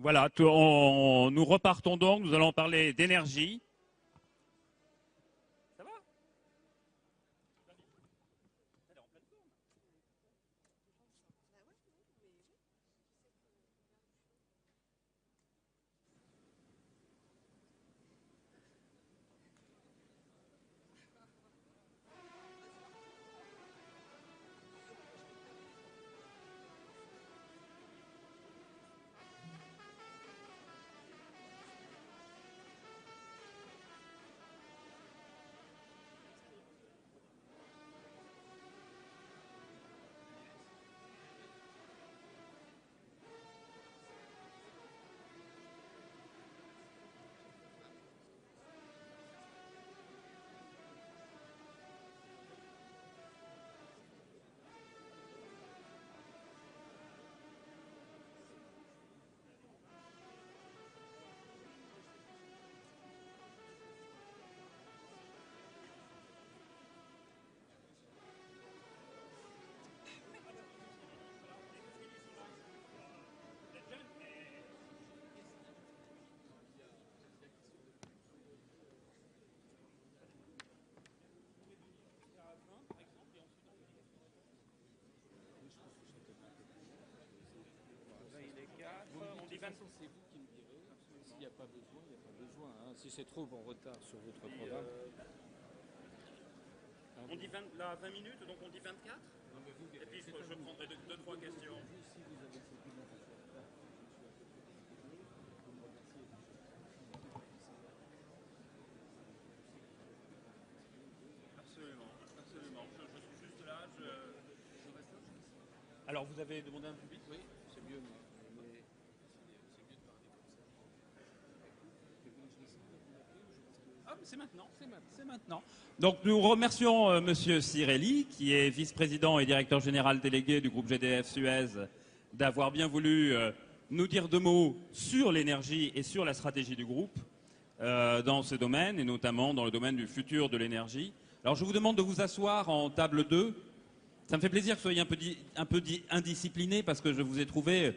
Voilà, nous repartons donc, nous allons parler d'énergie. Ça va? C'est vous qui me direz. S'il n'y a pas besoin, il n'y a pas besoin. Hein. Si c'est trop en retard sur votre programme. On dit 20 minutes, donc on dit 24. Non, mais vous, et puis je prendrai 2-3 questions. Si vous avez cette Absolument, absolument. Je suis juste là. Je reste là. Alors vous avez demandé un public? Oui, c'est mieux. C'est maintenant. C'est maintenant. Donc nous remercions Monsieur Cirelli, qui est vice-président et directeur général délégué du groupe GDF Suez, d'avoir bien voulu nous dire 2 mots sur l'énergie et sur la stratégie du groupe dans ce domaine, et notamment dans le domaine du futur de l'énergie. Alors je vous demande de vous asseoir en table 2. Ça me fait plaisir que vous soyez un peu indiscipliné, parce que je vous ai trouvé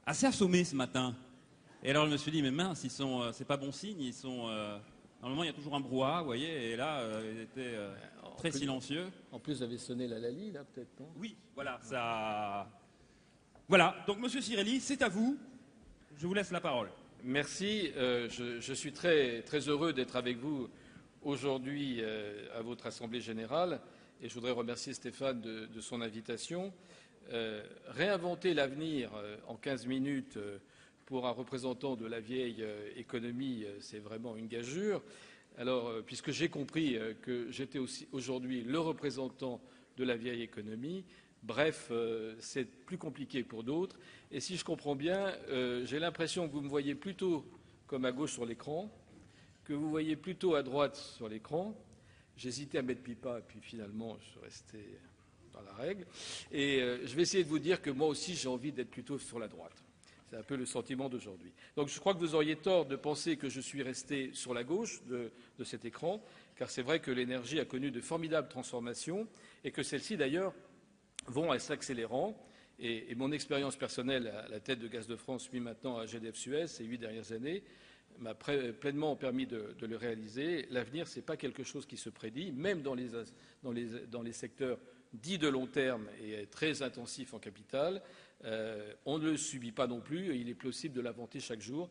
assez assommé ce matin. Et alors je me suis dit, mais mince, c'est pas bon signe, ils sont... Normalement, il y a toujours un brouhaha, vous voyez, et là, il était très silencieux. En plus, vous avez sonné la Lali, là, peut-être, non? Oui, voilà, ça... Voilà, donc Monsieur Cirelli, c'est à vous. Je vous laisse la parole. Merci, je suis très, très heureux d'être avec vous aujourd'hui à votre Assemblée Générale, et je voudrais remercier Stéphane de son invitation. Réinventer l'avenir en 15 minutes... pour un représentant de la vieille économie, c'est vraiment une gageure. Alors, puisque j'ai compris que j'étais aussi aujourd'hui le représentant de la vieille économie, bref, c'est plus compliqué pour d'autres. Et si je comprends bien, j'ai l'impression que vous me voyez plutôt comme à gauche sur l'écran, que vous voyez plutôt à droite sur l'écran. J'hésitais à mettre pipa, et puis finalement, je suis resté dans la règle. Et je vais essayer de vous dire que moi aussi, j'ai envie d'être plutôt sur la droite. C'est un peu le sentiment d'aujourd'hui. Donc je crois que vous auriez tort de penser que je suis resté sur la gauche de cet écran, car c'est vrai que l'énergie a connu de formidables transformations et que celles-ci, d'ailleurs, vont en s'accélérant. Et mon expérience personnelle à la tête de Gaz de France, puis maintenant à GDF Suez, ces 8 dernières années, m'a pleinement permis de le réaliser. L'avenir, ce n'est pas quelque chose qui se prédit, même dans les secteurs dits de long terme et très intensifs en capital. On ne le subit pas non plus, et il est possible de l'inventer chaque jour,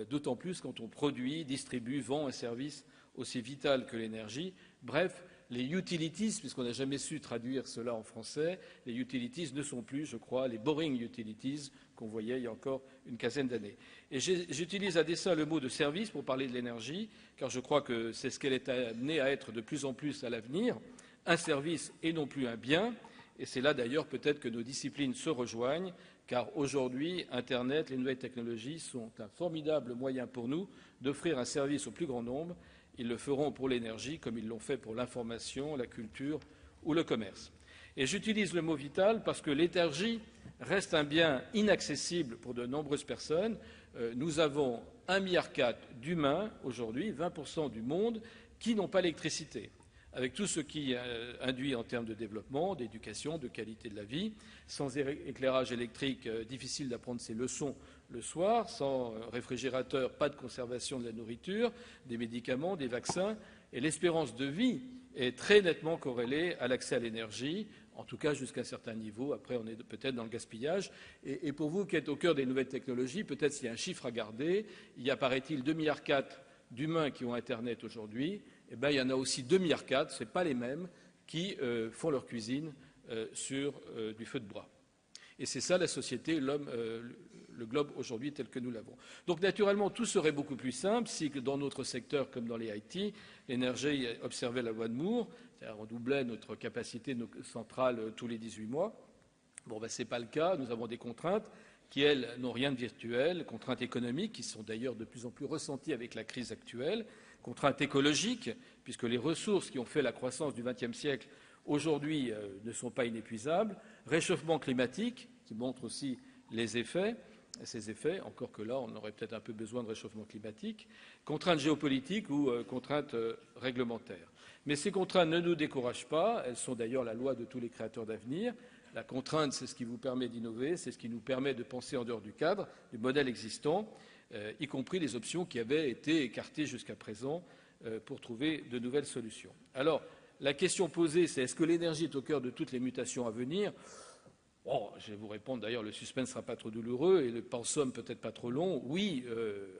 d'autant plus quand on produit, distribue, vend un service aussi vital que l'énergie. Bref, les utilities, puisqu'on n'a jamais su traduire cela en français, les utilities ne sont plus, je crois, les boring utilities qu'on voyait il y a encore une quinzaine d'années. Et j'utilise à dessein le mot de service pour parler de l'énergie, car je crois que c'est ce qu'elle est amenée à être de plus en plus à l'avenir, un service et non plus un bien. Et c'est là d'ailleurs peut-être que nos disciplines se rejoignent, car aujourd'hui, Internet, les nouvelles technologies sont un formidable moyen pour nous d'offrir un service au plus grand nombre. Ils le feront pour l'énergie comme ils l'ont fait pour l'information, la culture ou le commerce. Et j'utilise le mot vital parce que l'énergie reste un bien inaccessible pour de nombreuses personnes. Nous avons 1,4 milliard d'humains aujourd'hui, 20% du monde, qui n'ont pas l'électricité. avec tout ce qui induit en termes de développement, d'éducation, de qualité de la vie. Sans éclairage électrique, difficile d'apprendre ses leçons le soir. Sans réfrigérateur, pas de conservation de la nourriture, des médicaments, des vaccins. Et l'espérance de vie est très nettement corrélée à l'accès à l'énergie, en tout cas jusqu'à un certain niveau. Après, on est peut-être dans le gaspillage. Et pour vous qui êtes au cœur des nouvelles technologies, peut-être s'il y a un chiffre à garder, il y a, paraît-il, 2,4 milliards d'humains qui ont Internet aujourd'hui. Eh bien, il y en a aussi 2,4 milliards, ce n'est pas les mêmes, qui font leur cuisine sur du feu de bois. Et c'est ça la société, l'homme, le globe aujourd'hui tel que nous l'avons. Donc naturellement, tout serait beaucoup plus simple si, dans notre secteur comme dans les IT, l'énergie observait la loi de Moore, c'est-à-dire on doublait notre capacité de nos centrales tous les 18 mois. Bon, ben, ce n'est pas le cas, nous avons des contraintes qui, elles, n'ont rien de virtuel, contraintes économiques qui sont d'ailleurs de plus en plus ressenties avec la crise actuelle, contraintes écologiques, puisque les ressources qui ont fait la croissance du XXe siècle aujourd'hui ne sont pas inépuisables, réchauffement climatique, qui montre aussi les effets, ces effets, encore que là, on aurait peut-être un peu besoin de réchauffement climatique, contraintes géopolitiques ou contraintes réglementaires. Mais ces contraintes ne nous découragent pas, elles sont d'ailleurs la loi de tous les créateurs d'avenir. La contrainte, c'est ce qui vous permet d'innover, c'est ce qui nous permet de penser en dehors du cadre, du modèle existant, y compris les options qui avaient été écartées jusqu'à présent pour trouver de nouvelles solutions. Alors, la question posée, c'est est-ce que l'énergie est au cœur de toutes les mutations à venir ? Bon, je vais vous répondre, d'ailleurs, le suspense ne sera pas trop douloureux et le pensum peut-être pas trop long. Oui,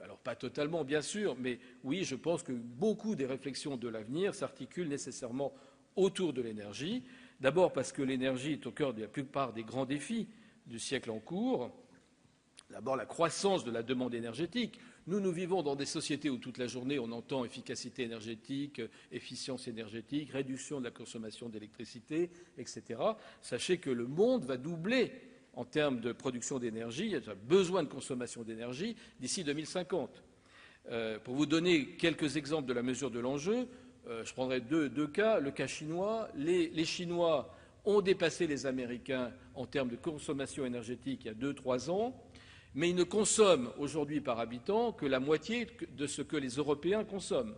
alors pas totalement, bien sûr, mais oui, je pense que beaucoup des réflexions de l'avenir s'articulent nécessairement autour de l'énergie. D'abord parce que l'énergie est au cœur de la plupart des grands défis du siècle en cours. D'abord, la croissance de la demande énergétique. Nous vivons dans des sociétés où toute la journée on entend efficacité énergétique, efficience énergétique, réduction de la consommation d'électricité, etc. Sachez que le monde va doubler en termes de production d'énergie, il y a besoin de consommation d'énergie d'ici 2050. Pour vous donner quelques exemples de la mesure de l'enjeu, je prendrai deux cas. Le cas chinois, les Chinois ont dépassé les Américains en termes de consommation énergétique il y a 2-3 ans. Mais ils ne consomment aujourd'hui par habitant que la moitié de ce que les Européens consomment.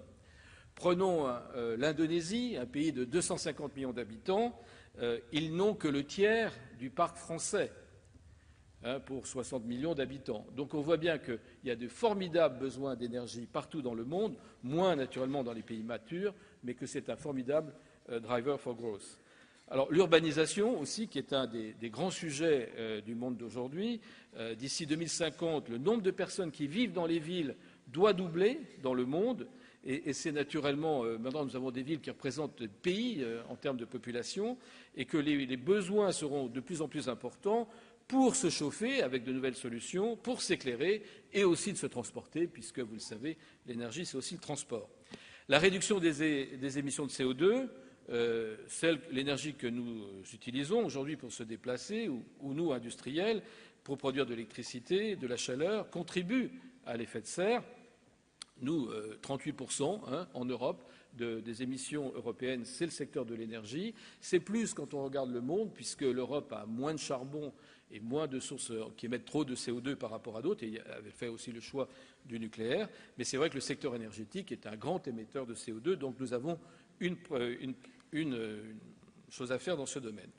Prenons l'Indonésie, un pays de 250 millions d'habitants, ils n'ont que le tiers du parc français pour 60 millions d'habitants. Donc on voit bien qu'il y a de formidables besoins d'énergie partout dans le monde, moins naturellement dans les pays matures, mais que c'est un formidable driver for growth. Alors l'urbanisation aussi, qui est un des grands sujets du monde d'aujourd'hui. D'ici 2050, le nombre de personnes qui vivent dans les villes doit doubler dans le monde. Et c'est naturellement, maintenant nous avons des villes qui représentent des pays en termes de population, et que les besoins seront de plus en plus importants pour se chauffer avec de nouvelles solutions, pour s'éclairer et aussi de se transporter, puisque vous le savez, l'énergie c'est aussi le transport. La réduction des émissions de CO2, l'énergie que nous utilisons aujourd'hui pour se déplacer, ou nous, industriels, pour produire de l'électricité, de la chaleur, contribue à l'effet de serre. Nous, 38% en Europe des émissions européennes, c'est le secteur de l'énergie. C'est plus quand on regarde le monde, puisque l'Europe a moins de charbon et moins de sources qui émettent trop de CO2 par rapport à d'autres, et avait fait aussi le choix du nucléaire. Mais c'est vrai que le secteur énergétique est un grand émetteur de CO2, donc nous avons une chose à faire dans ce domaine.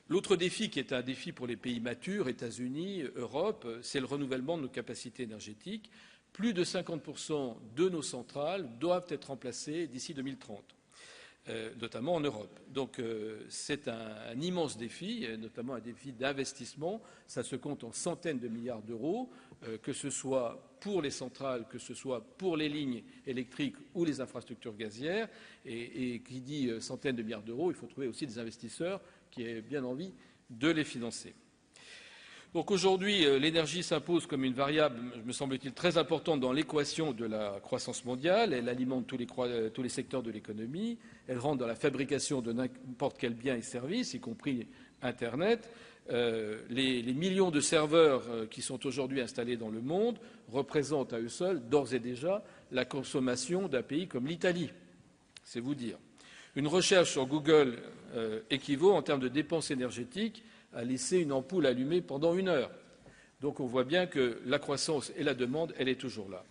L'autre défi, qui est un défi pour les pays matures, États-Unis, Europe, c'est le renouvellement de nos capacités énergétiques. Plus de 50% de nos centrales doivent être remplacées d'ici 2030, notamment en Europe. Donc c'est un immense défi, notamment un défi d'investissement. Ça se compte en centaines de milliards d'euros, que ce soit pour les centrales, que ce soit pour les lignes électriques ou les infrastructures gazières. Et qui dit centaines de milliards d'euros, il faut trouver aussi des investisseurs qui aient bien envie de les financer. Donc aujourd'hui, l'énergie s'impose comme une variable, me semble-t-il, très importante dans l'équation de la croissance mondiale. Elle alimente tous les secteurs de l'économie. Elle rentre dans la fabrication de n'importe quel bien et service, y compris Internet. Les millions de serveurs qui sont aujourd'hui installés dans le monde représentent à eux seuls, d'ores et déjà, la consommation d'un pays comme l'Italie. C'est vous dire. Une recherche sur Google équivaut, en termes de dépenses énergétiques, à laisser une ampoule allumée pendant 1 heure. Donc on voit bien que la croissance et la demande, elle est toujours là.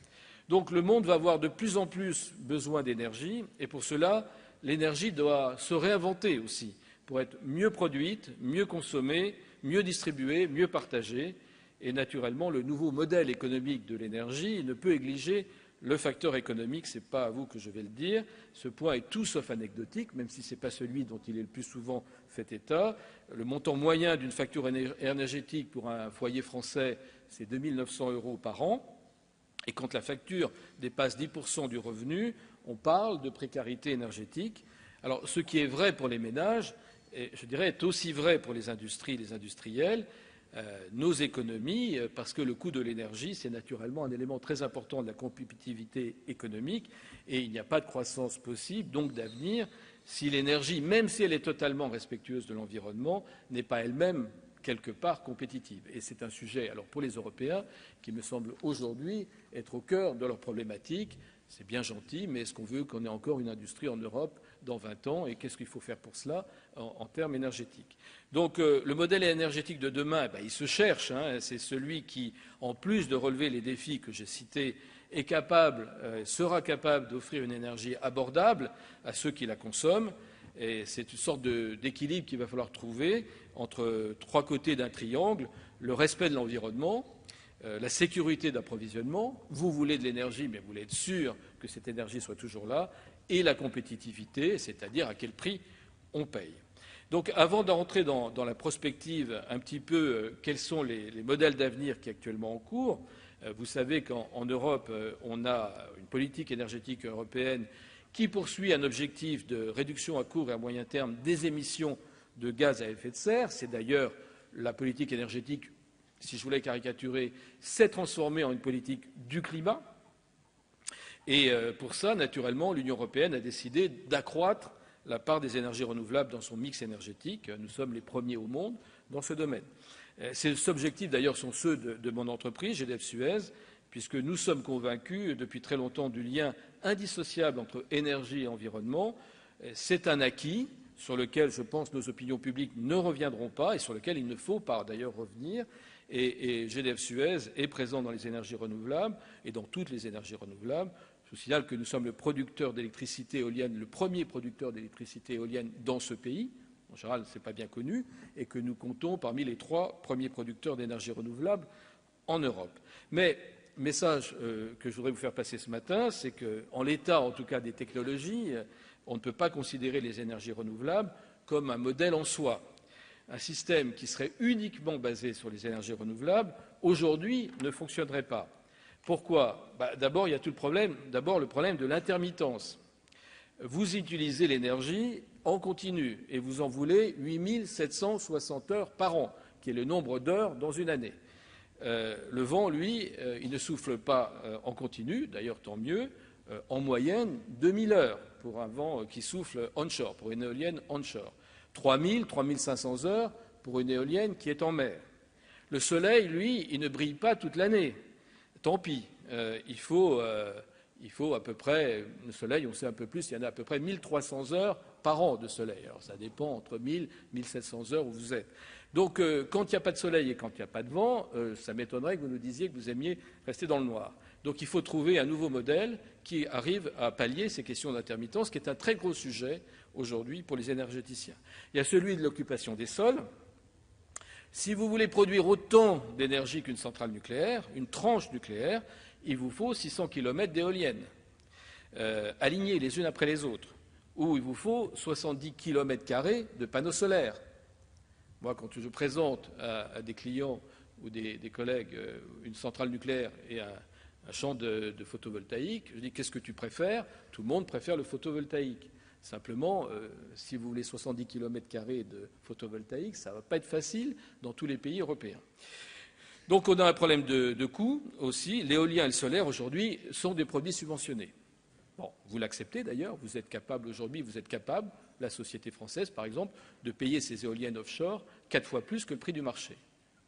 Donc le monde va avoir de plus en plus besoin d'énergie, et pour cela, l'énergie doit se réinventer aussi pour être mieux produite, mieux consommée, mieux distribuée, mieux partagée. Et naturellement, le nouveau modèle économique de l'énergie ne peut négliger le facteur économique, ce n'est pas à vous que je vais le dire. Ce point est tout sauf anecdotique, même si ce n'est pas celui dont il est le plus souvent fait état. Le montant moyen d'une facture énergétique pour un foyer français, c'est 2 900 € par an. Et quand la facture dépasse 10% du revenu, on parle de précarité énergétique. Alors, ce qui est vrai pour les ménages, je dirais, est aussi vrai pour les industries, les industriels. Nos économies, parce que le coût de l'énergie, c'est naturellement un élément très important de la compétitivité économique, et il n'y a pas de croissance possible, donc d'avenir, si l'énergie, même si elle est totalement respectueuse de l'environnement, n'est pas elle-même quelque part compétitive. Et c'est un sujet, alors pour les Européens, qui me semble aujourd'hui être au cœur de leurs problématiques. C'est bien gentil, mais est-ce qu'on veut qu'on ait encore une industrie en Europe dans 20 ans et qu'est-ce qu'il faut faire pour cela en termes énergétiques? Donc le modèle énergétique de demain, il se cherche. C'est celui qui, en plus de relever les défis que j'ai cités, est capable, sera capable d'offrir une énergie abordable à ceux qui la consomment. Et c'est une sorte d'équilibre qu'il va falloir trouver entre trois côtés d'un triangle: le respect de l'environnement, la sécurité d'approvisionnement, vous voulez de l'énergie, mais vous voulez être sûr que cette énergie soit toujours là, et la compétitivité, c'est-à-dire à quel prix on paye. Donc avant d'entrer dans la prospective un petit peu, quels sont les modèles d'avenir qui sont actuellement en cours, vous savez qu'en Europe, on a une politique énergétique européenne qui poursuit un objectif de réduction à court et à moyen terme des émissions de gaz à effet de serre. C'est d'ailleurs la politique énergétique, si je voulais caricaturer, s'est transformée en une politique du climat. Et pour ça, naturellement, l'Union européenne a décidé d'accroître la part des énergies renouvelables dans son mix énergétique. Nous sommes les premiers au monde dans ce domaine. Ces objectifs, d'ailleurs, sont ceux de mon entreprise, GDF Suez, puisque nous sommes convaincus depuis très longtemps du lien indissociable entre énergie et environnement. C'est un acquis sur lequel, je pense, nos opinions publiques ne reviendront pas et sur lequel il ne faut pas d'ailleurs revenir. Et GDF Suez est présent dans les énergies renouvelables et dans toutes les énergies renouvelables. Je vous signale que nous sommes le producteur d'électricité éolienne, le premier producteur d'électricité éolienne dans ce pays. En général, ce n'est pas bien connu, et que nous comptons parmi les 3 premiers producteurs d'énergie renouvelable en Europe. Mais le message que je voudrais vous faire passer ce matin, c'est qu'en l'état, en tout cas, des technologies, on ne peut pas considérer les énergies renouvelables comme un modèle en soi. Un système qui serait uniquement basé sur les énergies renouvelables, aujourd'hui, ne fonctionnerait pas. Pourquoi? D'abord, il y a tout le problème de l'intermittence. Vous utilisez l'énergie en continu et vous en voulez 8 760 heures par an, qui est le nombre d'heures dans une année. Le vent, lui, il ne souffle pas en continu, d'ailleurs tant mieux, en moyenne 2000 heures pour un vent qui souffle onshore, pour une éolienne onshore. 3000, 3500 heures pour une éolienne qui est en mer. Le soleil, lui, il ne brille pas toute l'année. Tant pis, il faut à peu près, le soleil, on sait un peu plus, il y en a à peu près 1300 heures par an de soleil. Alors ça dépend entre 1000 et 1700 heures où vous êtes. Donc quand il n'y a pas de soleil et quand il n'y a pas de vent, ça m'étonnerait que vous nous disiez que vous aimiez rester dans le noir. Donc il faut trouver un nouveau modèle qui arrive à pallier ces questions d'intermittence, qui est un très gros sujet aujourd'hui pour les énergéticiens. Il y a celui de l'occupation des sols. Si vous voulez produire autant d'énergie qu'une centrale nucléaire, une tranche nucléaire, il vous faut 600 km d'éoliennes, alignées les unes après les autres, ou il vous faut 70 km² de panneaux solaires. Moi, quand je présente à des clients ou des collègues une centrale nucléaire et un champ de photovoltaïque, je dis: qu'est-ce que tu préfères? Tout le monde préfère le photovoltaïque. Simplement, si vous voulez 70 km² de photovoltaïque, ça ne va pas être facile dans tous les pays européens. Donc on a un problème de coût aussi. L'éolien et le solaire, aujourd'hui, sont des produits subventionnés. Bon, vous l'acceptez d'ailleurs, vous êtes capable, la société française par exemple, de payer ses éoliennes offshore 4 fois plus que le prix du marché.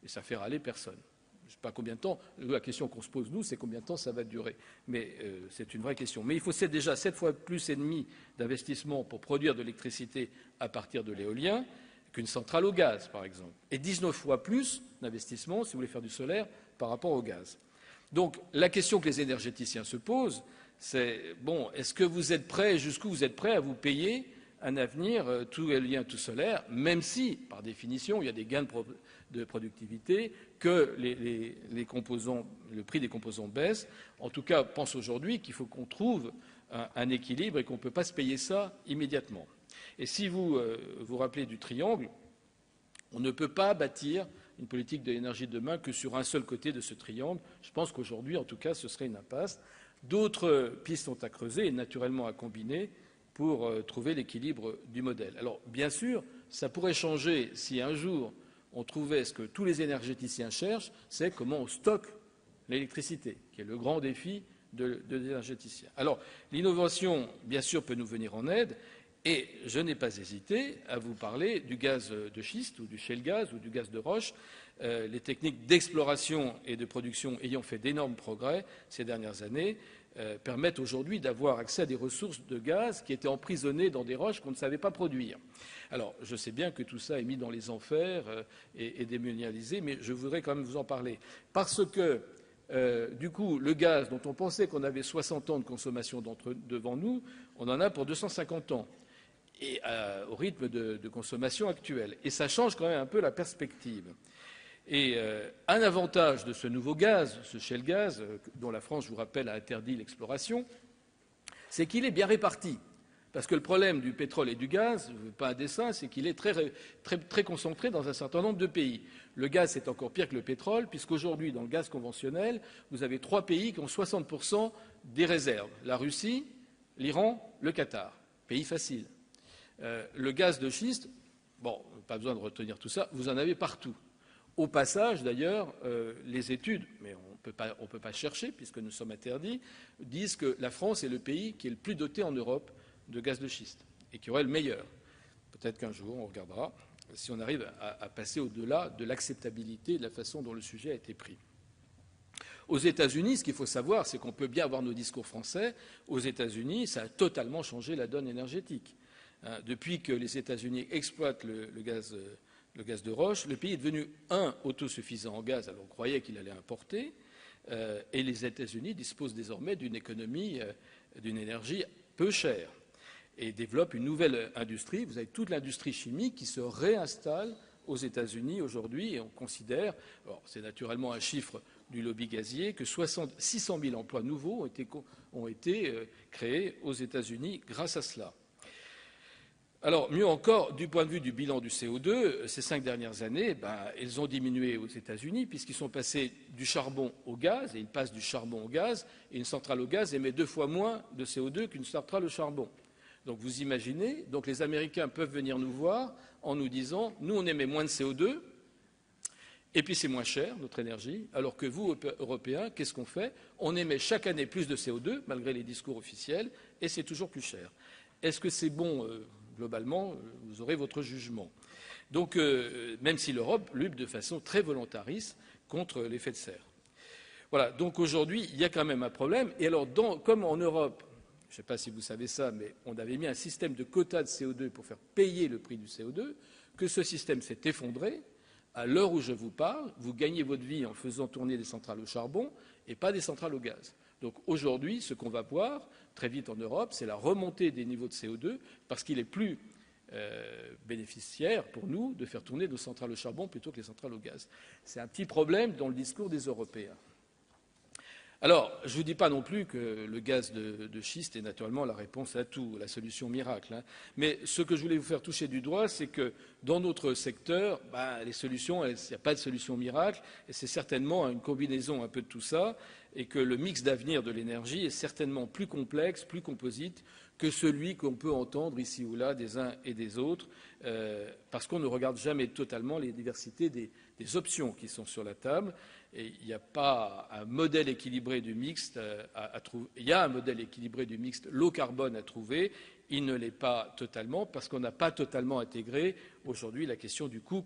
Et ça fait râler personne. Je ne sais pas combien de temps, la question qu'on se pose nous, c'est combien de temps ça va durer. Mais c'est une vraie question. Mais il faut déjà 7 fois plus et demi d'investissement pour produire de l'électricité à partir de l'éolien qu'une centrale au gaz, par exemple. Et 19 fois plus d'investissement, si vous voulez faire du solaire, par rapport au gaz. Donc la question que les énergéticiens se posent, C'est bon, est-ce que vous êtes prêts, jusqu'où vous êtes prêts à vous payer un avenir tout éolien, tout solaire, même si, par définition, il y a des gains de productivité, que les composants, le prix des composants baisse. En tout cas, je pense aujourd'hui qu'il faut qu'on trouve un équilibre et qu'on ne peut pas se payer ça immédiatement. Et si vous vous rappelez du triangle, on ne peut pas bâtir une politique de l'énergie de demain que sur un seul côté de ce triangle. Je pense qu'aujourd'hui, en tout cas, ce serait une impasse. D'autres pistes sont à creuser et naturellement à combiner pour trouver l'équilibre du modèle. Alors, bien sûr, ça pourrait changer si un jour on trouvait ce que tous les énergéticiens cherchent, c'est comment on stocke l'électricité, qui est le grand défi de l'énergéticien. Alors, l'innovation, bien sûr, peut nous venir en aide, et je n'ai pas hésité à vous parler du gaz de schiste ou du shale gaz ou du gaz de roche, les techniques d'exploration et de production ayant fait d'énormes progrès ces dernières années, permettent aujourd'hui d'avoir accès à des ressources de gaz qui étaient emprisonnées dans des roches qu'on ne savait pas produire. Alors, je sais bien que tout ça est mis dans les enfers et démonialisé, mais je voudrais quand même vous en parler. Parce que, du coup, le gaz dont on pensait qu'on avait 60 ans de consommation devant nous, on en a pour 250 ans, et au rythme de consommation actuel. Et ça change quand même un peu la perspective. Et un avantage de ce nouveau gaz, ce shale gaz, dont la France, je vous rappelle, a interdit l'exploration, c'est qu'il est bien réparti. Parce que le problème du pétrole et du gaz, pas un dessin, c'est qu'il est très concentré dans un certain nombre de pays. Le gaz, c'est encore pire que le pétrole, puisqu'aujourd'hui, dans le gaz conventionnel, vous avez 3 pays qui ont 60% des réserves. La Russie, l'Iran, le Qatar. Pays facile. Le gaz de schiste, bon, pas besoin de retenir tout ça, vous en avez partout. Au passage, d'ailleurs, les études, mais on ne peut pas chercher puisque nous sommes interdits, disent que la France est le pays qui est le plus doté en Europe de gaz de schiste et qui aurait le meilleur. Peut-être qu'un jour, on regardera si on arrive à passer au-delà de l'acceptabilité de la façon dont le sujet a été pris. Aux États-Unis, ce qu'il faut savoir, c'est qu'on peut bien avoir nos discours français. Aux États-Unis, ça a totalement changé la donne énergétique. Depuis que les États-Unis exploitent le gaz de roche, le pays est devenu, autosuffisant en gaz, alors on croyait qu'il allait importer, et les États-Unis disposent désormais d'une économie, d'une énergie peu chère, et développent une nouvelle industrie. Vous avez toute l'industrie chimique qui se réinstalle aux États-Unis aujourd'hui, et on considère, c'est naturellement un chiffre du lobby gazier, que 600 000 emplois nouveaux ont été créés aux États-Unis grâce à cela. Alors, mieux encore, du point de vue du bilan du CO2, ces 5 dernières années, ils ont diminué aux États-Unis puisqu'ils sont passés du charbon au gaz, et ils passent du charbon au gaz, et une centrale au gaz émet 2 fois moins de CO2 qu'une centrale au charbon. Donc vous imaginez, donc les Américains peuvent venir nous voir en nous disant, nous on émet moins de CO2, et puis c'est moins cher, notre énergie, alors que vous, Européens, qu'est-ce qu'on fait? On émet chaque année plus de CO2, malgré les discours officiels, et c'est toujours plus cher. Est-ce que c'est bon globalement, vous aurez votre jugement. Donc, même si l'Europe lutte de façon très volontariste contre l'effet de serre. Voilà, donc aujourd'hui, il y a quand même un problème. Et alors, comme en Europe, je ne sais pas si vous savez ça, mais on avait mis un système de quotas de CO2 pour faire payer le prix du CO2, que ce système s'est effondré. À l'heure où je vous parle, vous gagnez votre vie en faisant tourner des centrales au charbon et pas des centrales au gaz. Donc aujourd'hui, ce qu'on va voir très vite en Europe, c'est la remontée des niveaux de CO2 parce qu'il est plus bénéficiaire pour nous de faire tourner nos centrales au charbon plutôt que les centrales au gaz. C'est un petit problème dans le discours des Européens. Alors, je ne vous dis pas non plus que le gaz de schiste est naturellement la réponse à tout, la solution miracle. Mais ce que je voulais vous faire toucher du doigt, c'est que dans notre secteur, les solutions, il n'y a pas de solution miracle, et c'est certainement une combinaison un peu de tout ça, et que le mix d'avenir de l'énergie est certainement plus complexe, plus composite que celui qu'on peut entendre ici ou là des uns et des autres, parce qu'on ne regarde jamais totalement les diversités des options qui sont sur la table. Et il n'y a pas un modèle équilibré du mixte à trouver. Il y a un modèle équilibré du mixte low carbone à trouver. Il ne l'est pas totalement parce qu'on n'a pas totalement intégré aujourd'hui la question du coût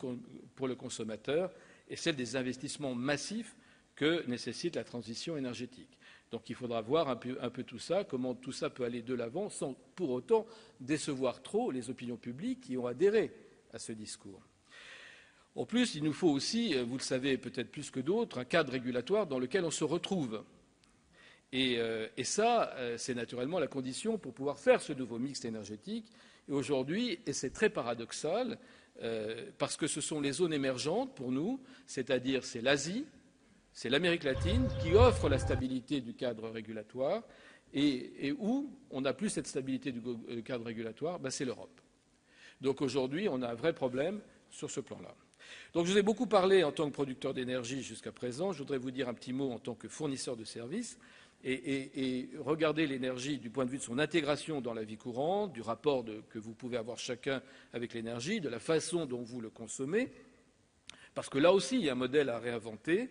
pour le consommateur et celle des investissements massifs que nécessite la transition énergétique. Donc il faudra voir un peu tout ça, comment tout ça peut aller de l'avant sans pour autant décevoir trop les opinions publiques qui ont adhéré à ce discours. En plus, il nous faut aussi, vous le savez peut-être plus que d'autres, un cadre régulatoire dans lequel on se retrouve. Et ça, c'est naturellement la condition pour pouvoir faire ce nouveau mix énergétique. Et aujourd'hui, et c'est très paradoxal, parce que ce sont les zones émergentes pour nous, c'est-à-dire c'est l'Asie, c'est l'Amérique latine qui offre la stabilité du cadre régulatoire, et où on n'a plus cette stabilité du cadre régulatoire, ben c'est l'Europe. Donc aujourd'hui, on a un vrai problème sur ce plan-là. Donc je vous ai beaucoup parlé en tant que producteur d'énergie jusqu'à présent. Je voudrais vous dire un petit mot en tant que fournisseur de services et regarder l'énergie du point de vue de son intégration dans la vie courante, du rapport que vous pouvez avoir chacun avec l'énergie, de la façon dont vous le consommez. Parce que là aussi, il y a un modèle à réinventer.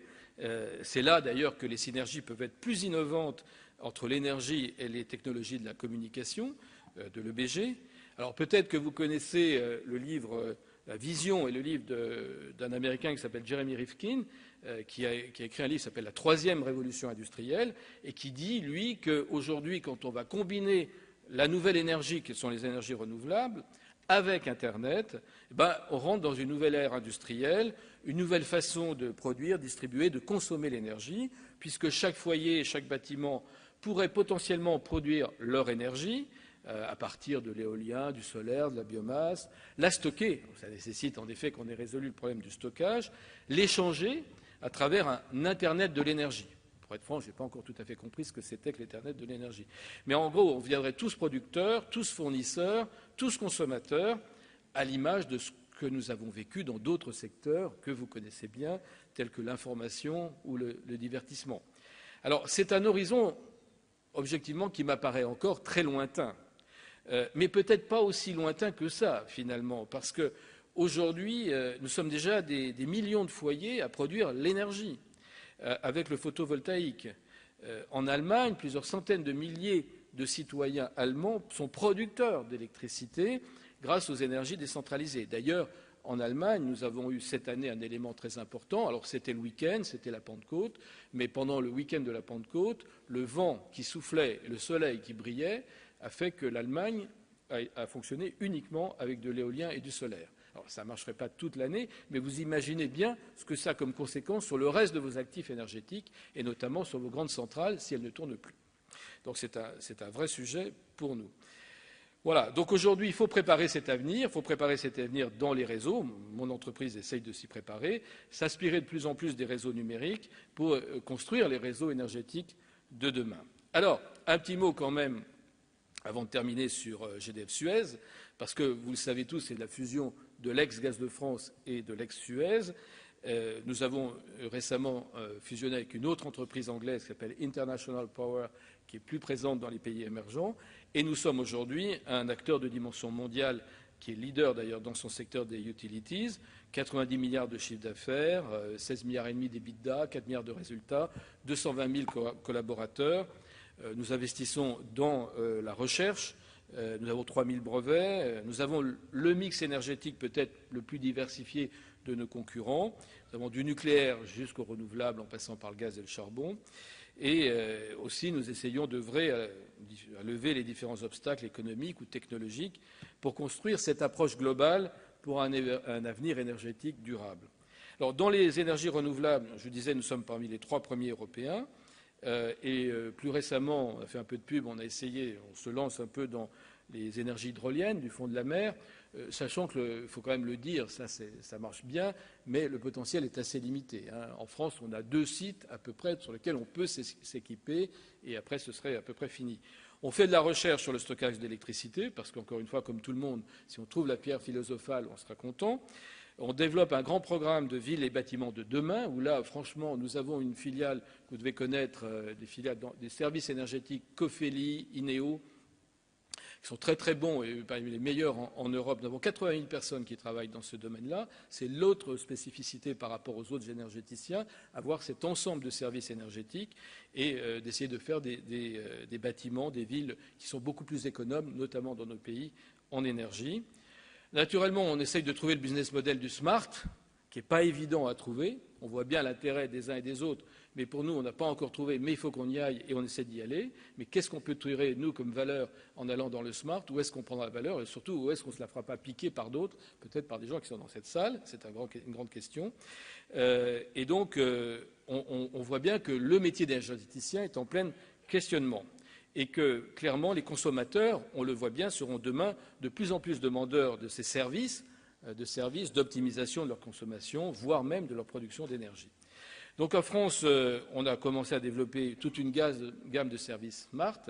C'est là d'ailleurs que les synergies peuvent être plus innovantes entre l'énergie et les technologies de la communication, de l'EBG. Alors peut-être que vous connaissez le livre La Vision et le livre d'un Américain qui s'appelle Jeremy Rifkin, qui a écrit un livre qui s'appelle La troisième révolution industrielle, et qui dit, lui, qu'aujourd'hui, quand on va combiner la nouvelle énergie, qui sont les énergies renouvelables, avec Internet, on rentre dans une nouvelle ère industrielle, une nouvelle façon de produire, distribuer, de consommer l'énergie, puisque chaque foyer et chaque bâtiment pourrait potentiellement produire leur énergie à partir de l'éolien, du solaire, de la biomasse, la stocker, ça nécessite en effet qu'on ait résolu le problème du stockage, l'échanger à travers un Internet de l'énergie. Pour être franc, je n'ai pas encore tout à fait compris ce que c'était que l'Internet de l'énergie. Mais en gros, on viendrait tous producteurs, tous fournisseurs, tous consommateurs, à l'image de ce que nous avons vécu dans d'autres secteurs que vous connaissez bien, tels que l'information ou le divertissement. Alors, c'est un horizon, objectivement, qui m'apparaît encore très lointain, mais peut-être pas aussi lointain que ça, finalement, parce qu'aujourd'hui, nous sommes déjà des millions de foyers à produire l'énergie avec le photovoltaïque. En Allemagne, plusieurs centaines de milliers de citoyens allemands sont producteurs d'électricité grâce aux énergies décentralisées. D'ailleurs, en Allemagne, nous avons eu cette année un élément très important. Alors, c'était le week-end, c'était la Pentecôte, mais pendant le week-end de la Pentecôte, le vent qui soufflait et le soleil qui brillait a fait que l'Allemagne a fonctionné uniquement avec de l'éolien et du solaire. Alors, ça ne marcherait pas toute l'année, mais vous imaginez bien ce que ça a comme conséquence sur le reste de vos actifs énergétiques, et notamment sur vos grandes centrales, si elles ne tournent plus. Donc, c'est un vrai sujet pour nous. Voilà, donc aujourd'hui, il faut préparer cet avenir, dans les réseaux. Mon entreprise essaye de s'y préparer, s'inspirer de plus en plus des réseaux numériques pour construire les réseaux énergétiques de demain. Alors, un petit mot quand même, avant de terminer sur GDF Suez, parce que vous le savez tous, c'est la fusion de l'ex-Gaz de France et de l'ex-Suez. Nous avons récemment fusionné avec une autre entreprise anglaise qui s'appelle International Power, qui est plus présente dans les pays émergents. Et nous sommes aujourd'hui un acteur de dimension mondiale qui est leader d'ailleurs dans son secteur des utilities, 90 milliards de chiffre d'affaires, 16 milliards et demi d'EBITDA, 4 milliards de résultats, 220 000 collaborateurs. Nous investissons dans la recherche. Nous avons 3 000 brevets. Nous avons le mix énergétique peut-être le plus diversifié de nos concurrents. Nous avons du nucléaire jusqu'au renouvelable en passant par le gaz et le charbon. Et aussi, nous essayons d'œuvrer à lever les différents obstacles économiques ou technologiques pour construire cette approche globale pour un avenir énergétique durable. Alors, dans les énergies renouvelables, je disais, nous sommes parmi les 3 premiers Européens. Plus récemment, on a fait un peu de pub, on se lance un peu dans les énergies hydroliennes du fond de la mer, sachant qu'il faut quand même le dire, ça marche bien, mais le potentiel est assez limité. En France, on a 2 sites à peu près sur lesquels on peut s'équiper, et après, ce serait à peu près fini. On fait de la recherche sur le stockage d'électricité, parce qu'encore une fois, comme tout le monde, si on trouve la pierre philosophale, on sera content. On développe un grand programme de villes et bâtiments de demain, où là, franchement, nous avons une filiale que vous devez connaître, des services énergétiques Cofeli, Ineo, qui sont très très bons et parmi les meilleurs en Europe. Nous avons 80 000 personnes qui travaillent dans ce domaine-là. C'est l'autre spécificité par rapport aux autres énergéticiens, avoir cet ensemble de services énergétiques et d'essayer de faire des bâtiments, des villes qui sont beaucoup plus économes, notamment dans nos pays, en énergie. Naturellement, on essaye de trouver le business model du smart, qui n'est pas évident à trouver. On voit bien l'intérêt des uns et des autres, mais pour nous, on n'a pas encore trouvé, mais il faut qu'on y aille et on essaie d'y aller. Mais qu'est-ce qu'on peut tirer, nous, comme valeur en allant dans le smart? Où est-ce qu'on prendra la valeur? Et surtout, où est-ce qu'on ne se la fera pas piquer par d'autres, peut-être par des gens qui sont dans cette salle? C'est une grande question. Et donc, on voit bien que le métier d'énergéticien est en pleine questionnement. Et que, clairement, les consommateurs, on le voit bien, seront demain de plus en plus demandeurs de ces services, d'optimisation de leur consommation, voire même de leur production d'énergie. Donc en France, on a commencé à développer toute une gamme de services smart,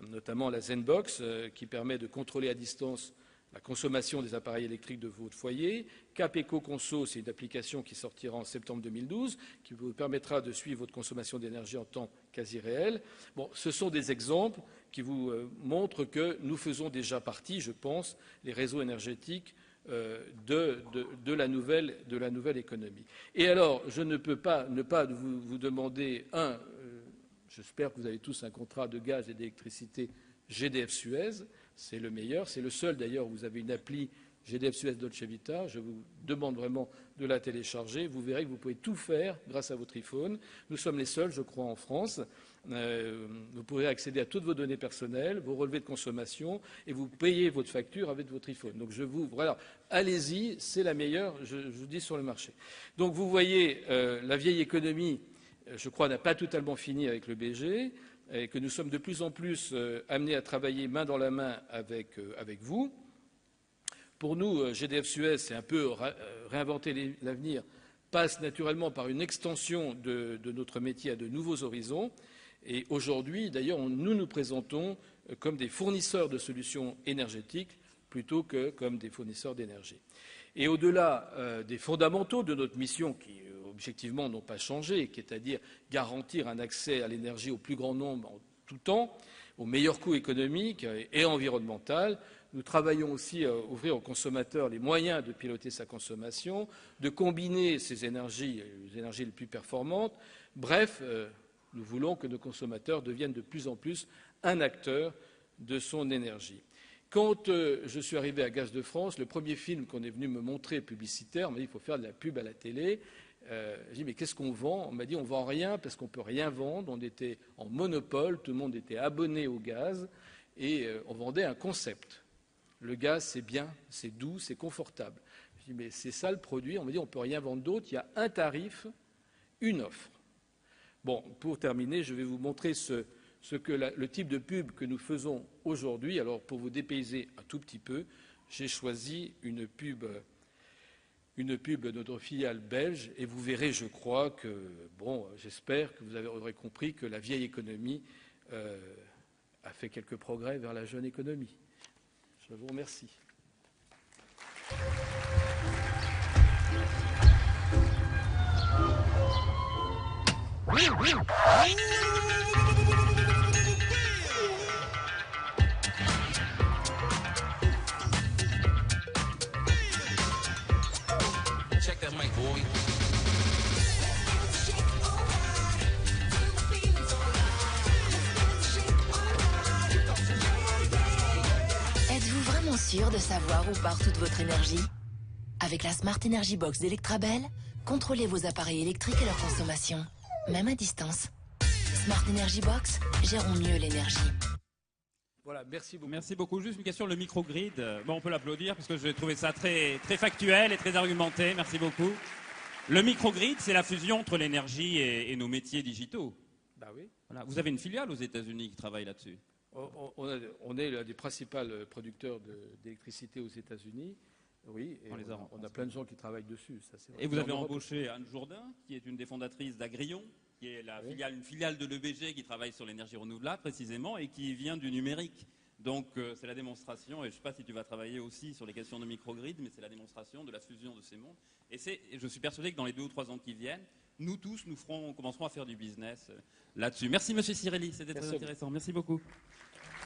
notamment la Zenbox, qui permet de contrôler à distance la consommation des appareils électriques de votre foyer. Cap Eco-Conso, c'est une application qui sortira en septembre 2012, qui vous permettra de suivre votre consommation d'énergie en temps quasi réel. Bon, ce sont des exemples qui vous montrent que nous faisons déjà partie, je pense, les réseaux énergétiques de la nouvelle économie. Et alors, je ne peux pas ne pas vous demander, j'espère que vous avez tous un contrat de gaz et d'électricité GDF-Suez, c'est le meilleur, c'est le seul d'ailleurs où vous avez une appli GDF-Suez Dolce Vita, je vous demande vraiment de la télécharger, vous verrez que vous pouvez tout faire grâce à votre iPhone. Nous sommes les seuls, je crois, en France. Vous pourrez accéder à toutes vos données personnelles, vos relevés de consommation, et vous payez votre facture avec votre iPhone. Donc voilà, allez-y, c'est la meilleure, je vous dis, sur le marché. Donc vous voyez, la vieille économie, je crois, n'a pas totalement fini avec le BG, et que nous sommes de plus en plus amenés à travailler main dans la main avec vous. Pour nous, GDF-Suez, c'est un peu réinventer l'avenir, passe naturellement par une extension de notre métier à de nouveaux horizons. Et aujourd'hui, d'ailleurs, nous nous présentons comme des fournisseurs de solutions énergétiques plutôt que comme des fournisseurs d'énergie. Et au-delà des fondamentaux de notre mission, qui objectivement n'ont pas changé, qui est à dire garantir un accès à l'énergie au plus grand nombre en tout temps, au meilleur coût économique et environnemental, nous travaillons aussi à ouvrir aux consommateurs les moyens de piloter sa consommation, de combiner ces énergies, les énergies les plus performantes. Bref, nous voulons que nos consommateurs deviennent de plus en plus un acteur de son énergie. Quand je suis arrivé à Gaz de France, le premier film qu'on est venu me montrer publicitaire, on m'a dit il faut faire de la pub à la télé. J'ai dit mais qu'est-ce qu'on vend? On m'a dit on vend rien parce qu'on ne peut rien vendre. On était en monopole, tout le monde était abonné au gaz et on vendait un concept. Le gaz, c'est bien, c'est doux, c'est confortable. Je dis, mais c'est ça le produit. On me dit, on ne peut rien vendre d'autre. Il y a un tarif, une offre. Bon, pour terminer, je vais vous montrer le type de pub que nous faisons aujourd'hui. Alors, pour vous dépayser un tout petit peu, j'ai choisi une pub de notre filiale belge. Et vous verrez, je crois que, bon, j'espère que vous aurez compris que la vieille économie a fait quelques progrès vers la jeune économie. Je vous remercie. Check that mic, boy. Êtes-vous vraiment sûr de savoir où part toute votre énergie? Avec la Smart Energy Box d'Electrabel, contrôlez vos appareils électriques et leur consommation, même à distance. Smart Energy Box, gérons mieux l'énergie. Voilà, merci beaucoup. Merci beaucoup. Juste une question, le microgrid. Bon, on peut l'applaudir parce que j'ai trouvé ça très, très factuel et très argumenté. Merci beaucoup. Le microgrid, c'est la fusion entre l'énergie et nos métiers digitaux. Bah oui. Voilà. Vous avez une filiale aux États-Unis qui travaille là-dessus. On est l'un des principaux producteurs d'électricité aux États-Unis. Oui, et on a plein de gens qui travaillent dessus. Ça, c'est vrai. Et vous avez embauché Anne Jourdain, qui est une des fondatrices d'Agrion, qui est une filiale de l'EBG qui travaille sur l'énergie renouvelable précisément et qui vient du numérique. Donc c'est la démonstration, et je ne sais pas si tu vas travailler aussi sur les questions de microgrid, mais c'est la démonstration de la fusion de ces mondes. Et je suis persuadé que dans les 2 ou 3 ans qui viennent, nous tous, commencerons à faire du business là-dessus. Merci Monsieur Cirelli, c'était très intéressant. Merci beaucoup.